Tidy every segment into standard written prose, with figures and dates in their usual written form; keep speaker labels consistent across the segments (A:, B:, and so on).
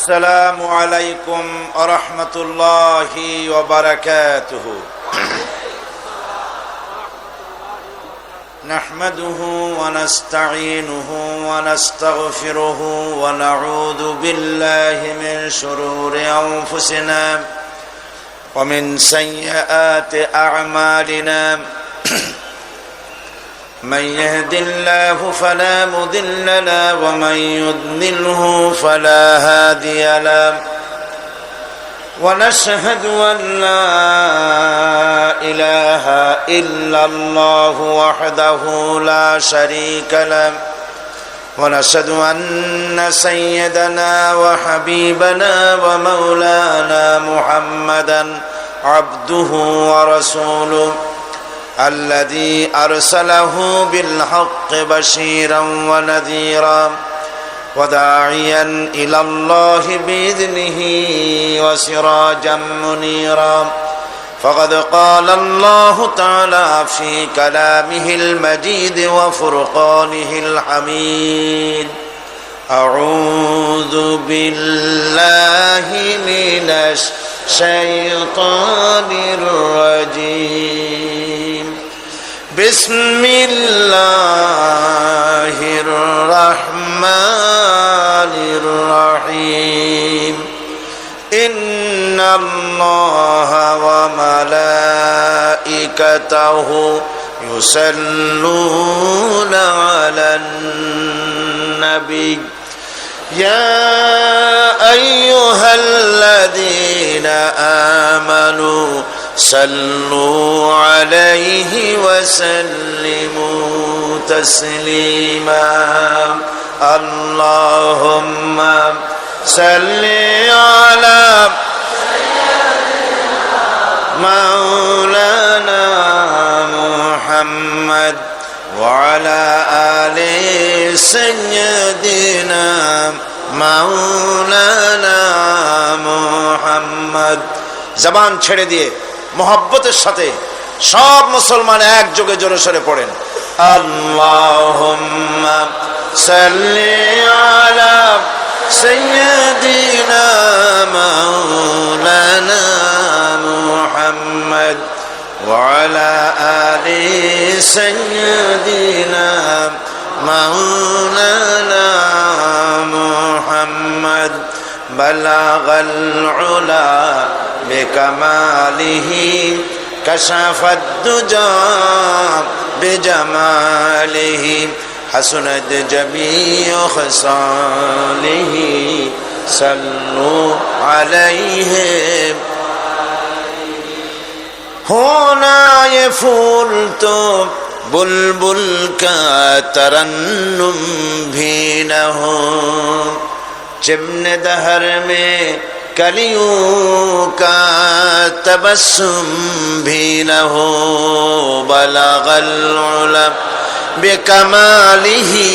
A: السلام عليكم ورحمة الله وبركاته. نحمده ونستعينه ونستغفره ونعوذ بالله من شرور أنفسنا ومن سيئات أعمالنا. من يهد الله فلا مضل له ومن يضلله فلا هادي له. ونشهد أن لا إله إلا الله وحده لا شريك له. ونشهد أن سيدنا وحبيبنا ومولانا محمدا عبده ورسوله الذي أرسله بالحق بشيرا ونذيرا وداعيا إلى الله بإذنه وسراجا منيرا. فقد قال الله تعالى في كلامه المجيد وفرقانه الحميد: أعوذ بالله من الشيطان الرجيم. بسم الله الرحمن الرحيم. إن الله وملائكته يصلون على النبي يا أيها الذين آمنوا صلوا عليه وسلموا تسليما. اللهم صل على مولانا محمد وعلى آل سيدنا مولانا محمد। জবান ছেড়ে দিয়ে মোহাব্বতের সাথে সব মুসলমান একযোগে জোরে সরে পড়েন: আল্লাহুম্মা সাল্লি আলা সাইয়্যিদিনা মাওলানা মুহাম্মদ ওয়া আলা আলি সাইয়্যিদিনা মাওলানা মুহাম্মদ। বালাগাল উলা بكماله كشف الدجى بجماله حسنت جميع خصاله صلوا عليه। होना ये फूल तो बुलबुल का तरन्नुम भी न हो, चिमने दहर में कलियों का तबस्सुम भी न हो। बलगल उला बिकमालिही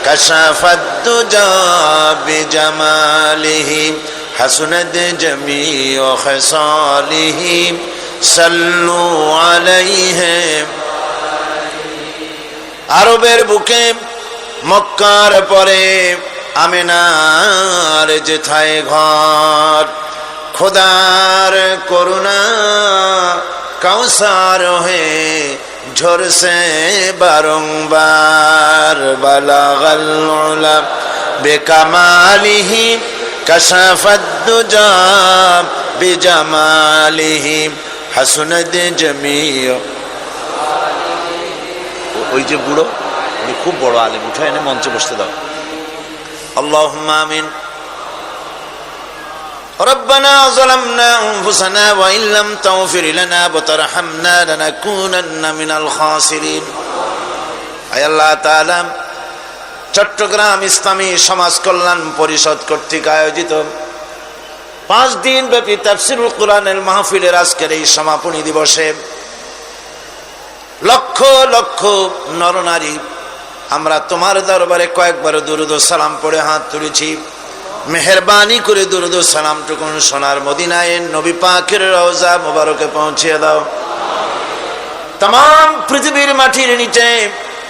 A: कशफद दुजा बिजमालिही हसनत जमीअ खसालिही सल्लु अलैहि। আরবের বুকে মক্কার পরে আমিনার যেথায় ঘর, খোদার করুণা কাউসার হয়ে ঝরসে বারংবার। বালাগাল উলা বিকামালিহি কাশাফাদ দুজা বিজামালিহি হাসনাত জামিয়া। ওই যে বুড়ো, উনি খুব বড় আলেম, উঠে এনে মঞ্চে বসতে দাও। اللهم آمين. ربنا ظلمنا أنفسنا وإن لم تغفر لنا وترحمنا لنكونن من الخاسرين. আয় আল্লাহ তাআলা, চট্টগ্রাম ইসলামী সমাজ কল্যাণ পরিষদ কর্তৃক আয়োজিত 5 দিন ব্যাপী তাফসীরুল কুরআনের মাহফিলের আজকের এই সমাপনী দিবসে লক্ষ লক্ষ নরনারী আমরা তোমার দরবারে কয়েকবার দুরূদ ও সালাম পড়ে হাত তুলেছি। মেহেরবানি করে দুরূদ ও সালামটুকুন সোনার মদিনায় নবী পাকের রওজা মুবারকে পৌঁছে দাও। तमाम পৃথিবীর মাটির নিচে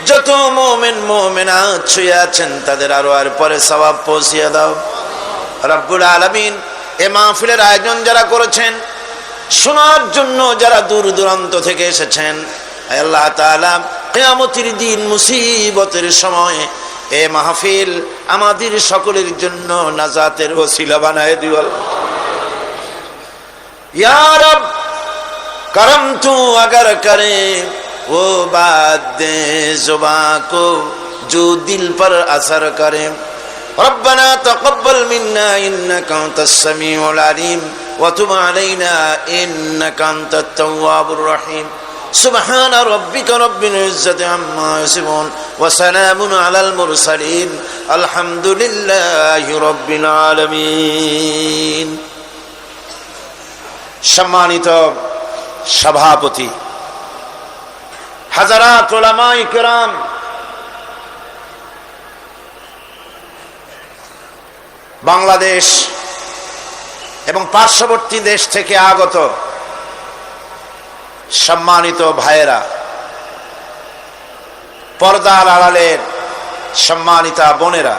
A: যত মুমিন মুমিনাত শুয়ে আছেন তাদের আরো আর পরে সওয়াব পৌঁছিয়ে দাও। রব্বুল আলামিন এ মাহফিলের আয়োজন যারা করেছেন, শোনার জন্য যারা দূর দূরান্ত থেকে এসেছেন, আল্লাহ তাআলা কিয়ামতের দিন মুসিবতের সময় এ মাহফিল আমাদের সকলের জন্য নাজাতের ওসিলা বানায় দিও। या रब करम तू अगर करे वो बात दे जुबां को जो दिल पर असर करे। रब्बना तक़ब्बल मिन्ना इन्नका अंतस समीउल अलीम व तुब अलैना इन्नका अंतत तव्वाबुर रहीम। सुब्हान रब्बिका रब्बिल इज्जति अम्मा यसिफून व सलामुन अलल मुरसलीन अल्हम्दुलिल्लाहि रब्बिल आलामीन। সম্মানিত সভাপতি, হাজারাত উলামায়ে কেরাম, বাংলাদেশ এবং পার্শ্ববর্তী দেশ থেকে আগত সম্মানিত ভাইয়েরা, পর্দার আড়ালের সম্মানিতা বোনেরা,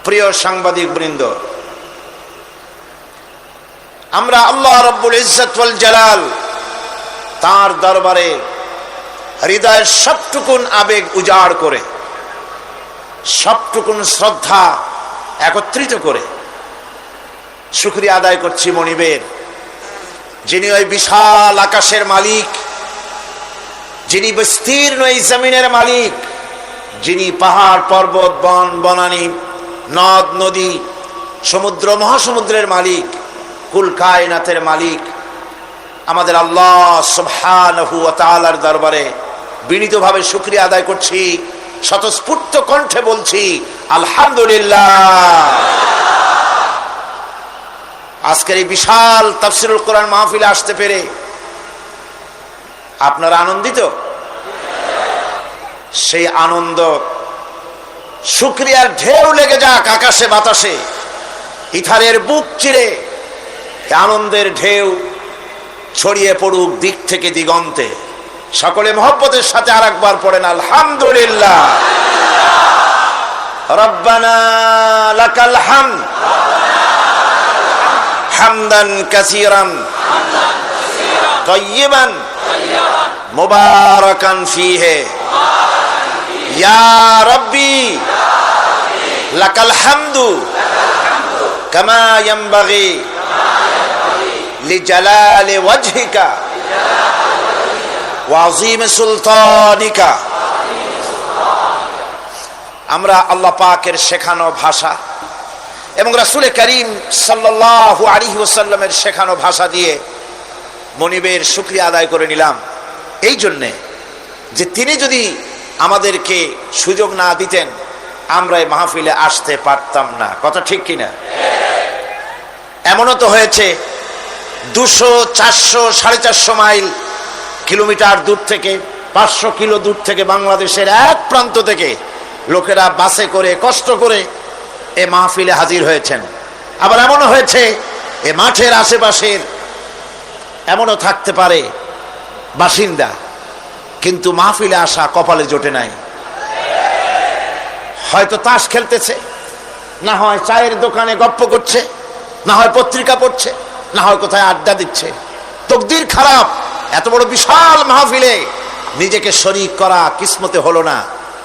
A: প্রিয় সাংবাদিক বৃন্দ, আমরা আল্লাহ রব্বুল ইজ্জত ওয়াল জালাল তার দরবারে হৃদয়ের সবটুকুন আবেগ উজাড় করে, সবটুকুন শ্রদ্ধা একত্রিত করে শুকরিয়া আদায় করছি মনিবের, যিনি ওই বিশাল আকাশের মালিক, যিনি বিস্তীর্ণ এই জমিনের মালিক, যিনি পাহাড় পর্বত বন বনানী নদ নদী সমুদ্র মহাসমুদ্রের মালিক, কুল কায়নাতের মালিক আমাদের আল্লাহ সুবহানাহু ওয়া তাআলার দরবারে বিনীতভাবে শুকরিয়া আদায় করছি, স্বতঃস্ফূর্ত কণ্ঠে বলছি আলহামদুলিল্লাহ। আজকের এই বিশাল তাফসীরুল কোরআন মাহফিলে আসতে পেরে আপনারা আনন্দিত? সেই আনন্দ শুকরিয়ার ঢেউ লেগে যাক আকাশে বাতাসে, ইথারের বুক চিরে আনন্দের ঢেউ ছড়িয়ে পড়ুক দিক থেকে দিগন্তে। সকলে মহব্বতের সাথে আরেকবার পড়েন আলহামদুলিল্লাহ। রব্বানা লাকাল হামদ হামদান কাসীরান তাইয়িবান মুবারাকান ফীহি ইয়া রাব্বি লাকাল হামদু কামা ইয়ানবাগি লিজালালি ওয়াজহিকা ওয়া আযীম সুলতানিকা। আমরা আল্লাহ পাকের শেখানো ভাষা এবং রাসূল করিম সাল্লাল্লাহু আলাইহি ওয়াসাল্লামের শেখানো ভাষা দিয়ে মনিবের শুকরিয়া আদায় করে নিলাম, এই জন্যে যে তিনি যদি আমাদেরকে সুযোগ না দিতেন আমরা এই মাহফিলে আসতে পারতাম না। কথা ঠিক কিনা? এমনও তো হয়েছে 200, 400, 450 মাইল কিলোমিটার দূর থেকে, 500 কিলো দূর থেকে, বাংলাদেশের এক প্রান্ত থেকে লোকেরা বাসে করে কষ্ট করে এ মাহফিলে হাজির হয়েছেন। আবার এমনও হয়েছে এ মাঠের আশেপাশের এমনও থাকতে পারে বাসিন্দা, কিন্তু মাহফিলে আসা কপালে জোটে নাই। হয়তো তাস খেলতেছে, না হয় চায়ের দোকানে গপ্প করছে, না হয় পত্রিকা পড়ছে, না হয় কোথায় আড্ডা দিচ্ছে। তকদির খারাপ, এত বড় বিশাল মাহফিলে নিজেকে শরীক করা কিসমতে হলো না।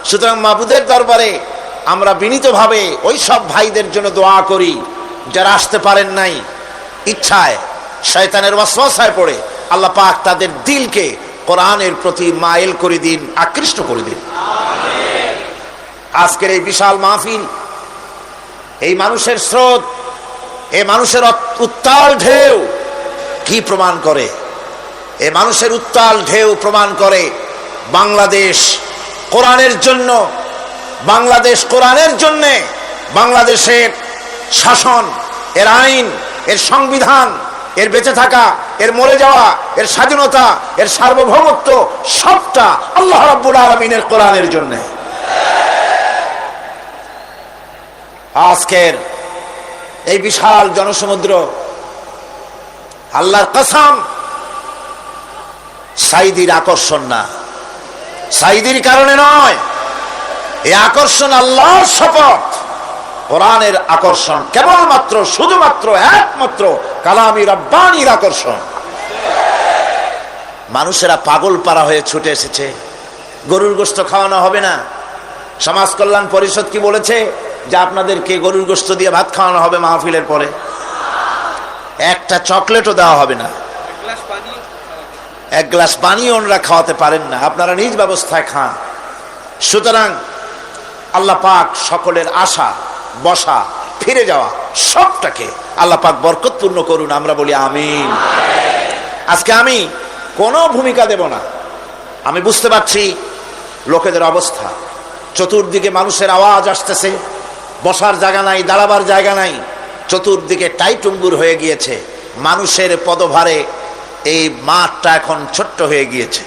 A: সুতরাং মাবুদের দরবারে আমরা বিনীতভাবে ওই সব ভাইদের জন্য দোয়া করি যারা আসতে পারেন নাই, ইচ্ছায় শয়তানের ওয়াসওয়াসায় পড়ে আল্লাহ পাক তাদের দিলকে কোরআনের প্রতি মাইল করে দিন, আকৃষ্ট করে দিন। আজকের এই বিশাল মাহফিল, এই মানুষের স্রোত, এই মানুষের উত্তাল ঢেউ কি প্রমাণ করে? এই মানুষের উত্তাল ঢেউ প্রমাণ করে বাংলাদেশ কোরআনের জন্য, বাংলাদেশ কোরআনের জন্যে, বাংলাদেশের শাসন, এর আইন, এর সংবিধান, এর বেঁচে থাকা, এর মরে যাওয়া, এর স্বাধীনতা, এর সার্বভৌমত্ব সবটা আল্লাহ রাব্বুল আলামিনের কোরআনের জন্য। আজকের এই বিশাল জনসমুদ্র, আল্লাহর কসম, সাইদির আকর্ষণ না, সাইদির কারণে নয়, এই আকর্ষণ আল্লাহর শপথ। কোরআনের আকর্ষণ, কেবলমাত্র শুধুমাত্র একমাত্র কালামি রাব্বানির আকর্ষণ। মানুষেরা পাগল পারা হয়ে ছুটে এসেছে, গরুর গোশত খাওয়ানো হবে না। সমাজ কল্যাণ পরিষদ কি বলেছে যে আপনাদেরকে গরুর গোশত দিয়ে ভাত খাওয়ানো হবে মাহফিলের পরে? একটা চকলেটও দেওয়া হবে না, এক গ্লাস পানিও ওনারা খাওয়াতে পারেন না, আপনারা নিজ ব্যবস্থায় খান। সুতরাং আল্লাহ পাক সকলের আশা, বসা, ফিরে যাওয়া সবটাকে আল্লাহ পাক বরকতপূর্ণ করুন, আমরা বলি আমিন। আজকে আমি কোনো ভূমিকা দেব না। আমি বুঝতে পারছি লোকেদের অবস্থা, চতুর্দিকে মানুষের আওয়াজ আসতেছে, বসার জায়গা নাই, দাঁড়াবার জায়গা নাই, চতুর্দিকে টাইটুম্বুর হয়ে গিয়েছে, মানুষের পদভারে এই মাঠটা এখন ছোট্ট হয়ে গিয়েছে।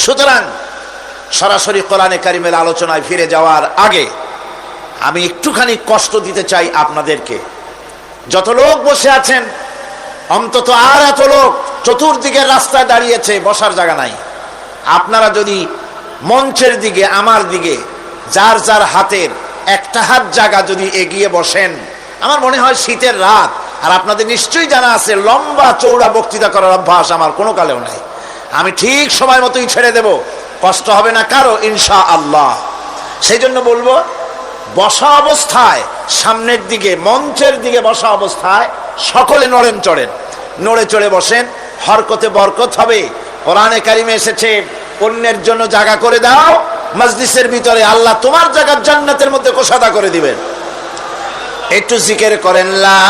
A: সুতরাং সরাসরি কোরআনে কারিমের আলোচনায় ফিরে যাওয়ার আগে আমি একটুখানি কষ্ট দিতে চাই আপনাদেরকে। যত লোক বসে আছেন, অন্তত আর এত লোক চতুর্দিকে রাস্তায় দাঁড়িয়েছে, বসার জায়গা নাই। আপনারা যদি মঞ্চের দিকে, আমার দিকে, যার যার হাতের একটা হাত জায়গা যদি এগিয়ে বসেন, আমার মনে হয় শীতের রাত, আর আপনাদের নিশ্চয়ই জানা আছে লম্বা চৌড়া বক্তৃতা করার অভ্যাস আমার কোনো কালেও নাই। আমি ঠিক সময় মতোই ছেড়ে দেব, কষ্ট হবে না কারো ইনশাআল্লাহ। সেই জন্য বলবো, বসা অবস্থায় সামনের দিকে, মঞ্চের দিকে বসা অবস্থায় সকলে নড়েন চড়েন, নড়ে চড়ে বসেন, হরকতে বরকত হবে। কোরআনে কারিমে এসেছে অন্যের জন্য জায়গা করে দাও মজলিসের ভিতরে, আল্লাহ তোমার জায়গা জান্নাতের মধ্যে কোষাদা করে দিবেন। একটু জিকির করেন, লা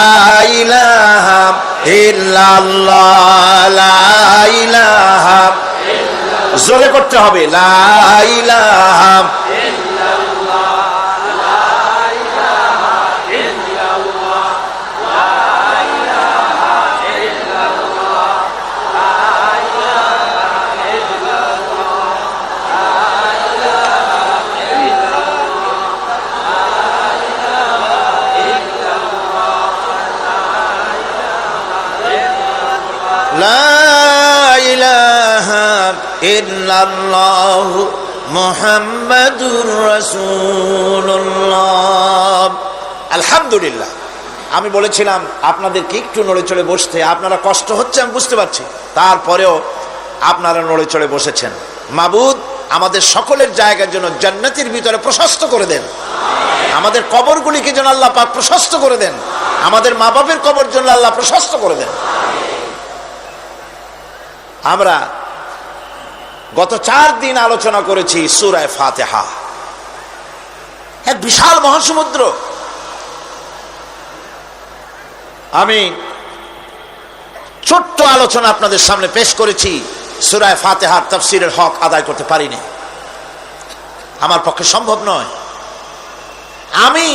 A: ইলাহা ইল্লাল্লাহ, লা ইলাহা, জোরে করতে হবে, লা ইলাহা ইল্লাল্লাহু মুহাম্মাদুর রাসূলুল্লাহ। আলহামদুলিল্লাহ। আমি বলেছিলাম আপনাদেরকে একটু নড়ে চড়ে বসতে, আপনারা কষ্ট হচ্ছে আমি বুঝতে পারছি, তারপরেও আপনারা নড়ে চড়ে বসেছেন। মাবুদ আমাদের সকলের জায়গার জন্য জান্নাতের ভিতরে প্রশস্ত করে দেন, আমাদের কবরগুলিকে যেন আল্লাহ পাক প্রশস্ত করে দেন, আমাদের মা বাপের কবর জন্য আল্লাহ প্রশস্ত করে দেন। আমরা গত 4 দিন আলোচনা করেছি সূরা ফাতিহা, এক বিশাল মহাসমুদ্র। আমি ছোট্ট আলোচনা আপনাদের সামনে পেশ করেছি, সূরা ফাতিহার তাফসীরের হক আদায় করতে পারিনি, আমার পক্ষে সম্ভব নয়। আমি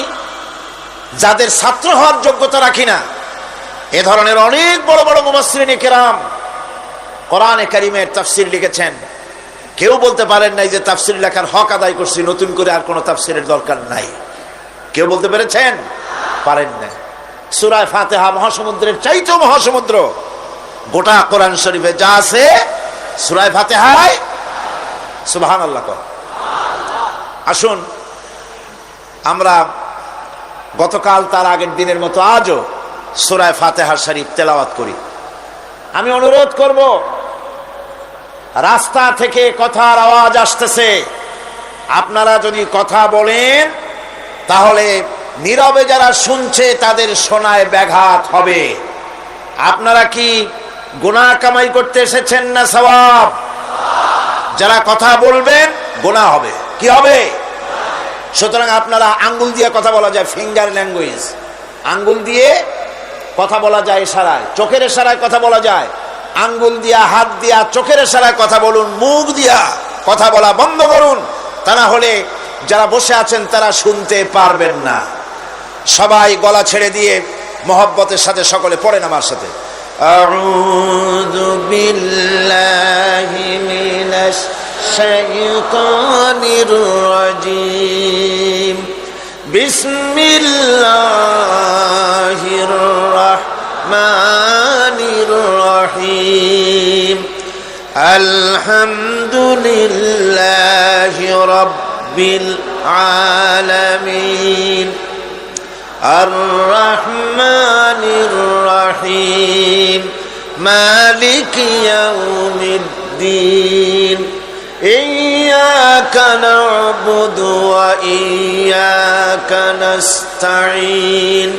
A: যাদের ছাত্র হওয়ার যোগ্যতা রাখি না, এ ধরনের অনেক বড় বড় মুফাসসিরিন কিরাম কোরআনে কারিমের তাফসীর লিখেছেন, কেউ বলতে পারেন নাই যে তাফসীর লেখার হক আদায় করছি, নতুন করে আর কোনো তাফসীরের দরকার নাই। কেউ বলতে পেরেছেন? পারেন না। সূরা ফাতিহা মহাসমুদ্রের চাইতেও মহাসমুদ্র। গোটা কোরআন শরীফে যা আছে সূরা ফাতিহায়, সুবহানাল্লাহ। আসুন আমরা গতকাল তার আগের দিনের মতো আজও সূরা ফাতিহা শরীফ তেলাওয়াত করি। আমি অনুরোধ করব, রাস্তা থেকে কথার আওয়াজ আসতেছে, আপনারা যদি কথা বলেন তাহলে নীরবে যারা শুনছে তাদের শোনায় ব্যাঘাত হবে। আপনারা কি গুনাহ কামাই করতে এসেছেন না সওয়াব? যারা কথা বলবেন গুনাহ হবে, কি হবে? সুতরাং আপনারা আঙ্গুল দিয়ে কথা বলা যায়, ফিঙ্গার ল্যাঙ্গুয়েজ, আঙ্গুল দিয়ে কথা বলা যায়, ইশারায়, চোখের ইশারায় কথা বলা যায়। আঙ্গুল দিয়া, হাত দিয়া, চোখের ইশারায় কথা বলুন, মুখ দিয়া কথা বলা বন্ধ করুন, তা না হলে যারা বসে আছেন তারা শুনতে পারবেন না। সবাই গলা ছেড়ে দিয়ে মহব্বতের সাথে সকলে পড়েন আমার সাথে, আউযু বিল্লাহি মিনাশ শাইতানির রাজীম, বিসমিল্লাহির রাহমানির রহিম, আলহামদুলিল্লাহি রাব্বিল আলামিন, আর-রাহমানির রাহিম মালিকি ইয়াউমিদ্দিন ইয়্যাকা না'বুদু ওয়া ইয়্যাকা নাস্তাঈন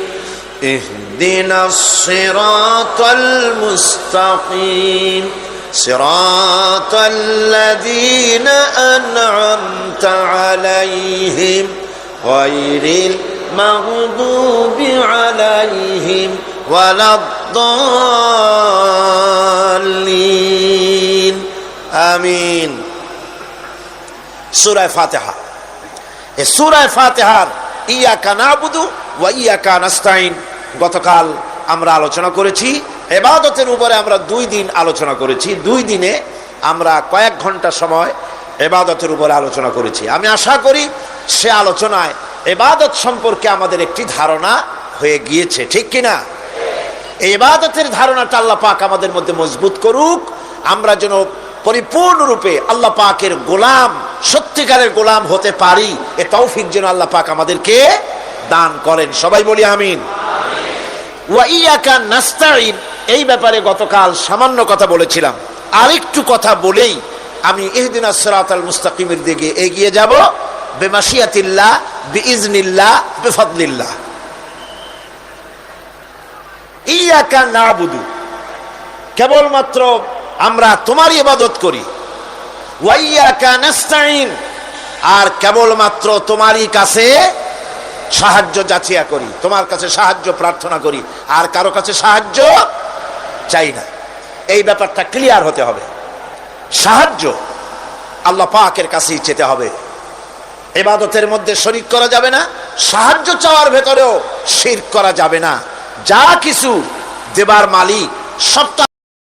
A: ইহদিনাস সিরাতাল মুস্তাকিম সিরাতাল লাযীনা আন'আমতা আলাইহিম গায়রিল মাগদুবি আলাইহিম ওয়ালাদ-দাল্লিন। আমিন। সূরা ফাতিহা। এই সূরা ফাতিহার ইয়্যাকা না'বুদু ওয়া ইয়্যাকা নাস্তাঈন গতকাল আমরা আলোচনা করেছি। ইবাদতের উপরে আমরা 2 দিন আলোচনা করেছি। 2 দিনে আমরা কয়েক ঘন্টা সময় ইবাদতের উপরে আলোচনা করেছি। আমি আশা করি সে আলোচনায় ইবাদত সম্পর্কে আমাদের একটি ধারণা হয়ে গিয়েছে, ঠিক কিনা? এই ইবাদতের ধারণাটা আল্লাহ পাক আমাদের মধ্যে মজবুত করুক, আমরা যেন পরিপূর্ণরূপে আল্লাহ পাকের গোলাম, সত্যিকারের গোলাম হতে পারি। এ তৌফিক যেন আল্লাহ পাক আমাদেরকে দান করেন। সবাই বলি আমিন। ওয়া ইয়্যাকা নাস্তাঈন, এই ব্যাপারে গতকাল সামান্য কথা বলেছিলাম। আরেকটু কথা বলেই আমি ইহদিনাস সিরাতাল মুস্তাকিমের দিকে এগিয়ে যাব। বিমাশিয়াতিল্লাহ, বিইজনিল্লাহ, বিফাদলিল্লাহ। ইয়্যাকা না'বুদু, কেবলমাত্র আমরা তোমারই ইবাদত করি। ওয়া ইয়্যাকা নাস্তাঈন, আর কেবলমাত্র তোমারই কাছে সাহায্য যাচিয়া করি, তোমার কাছে সাহায্য প্রার্থনা করি, আর কারো কাছে সাহায্য চাই না। এই ব্যাপারটা ক্লিয়ার হতে হবে। সাহায্য আল্লাহ পাকের কাছেই চেতে হবে। ইবাদতের মধ্যে শরীক করা যাবে না, সাহায্য চাওয়ার ভেতরেও শিরক করা যাবে না। যা কিছু দেবার মালিক সবটা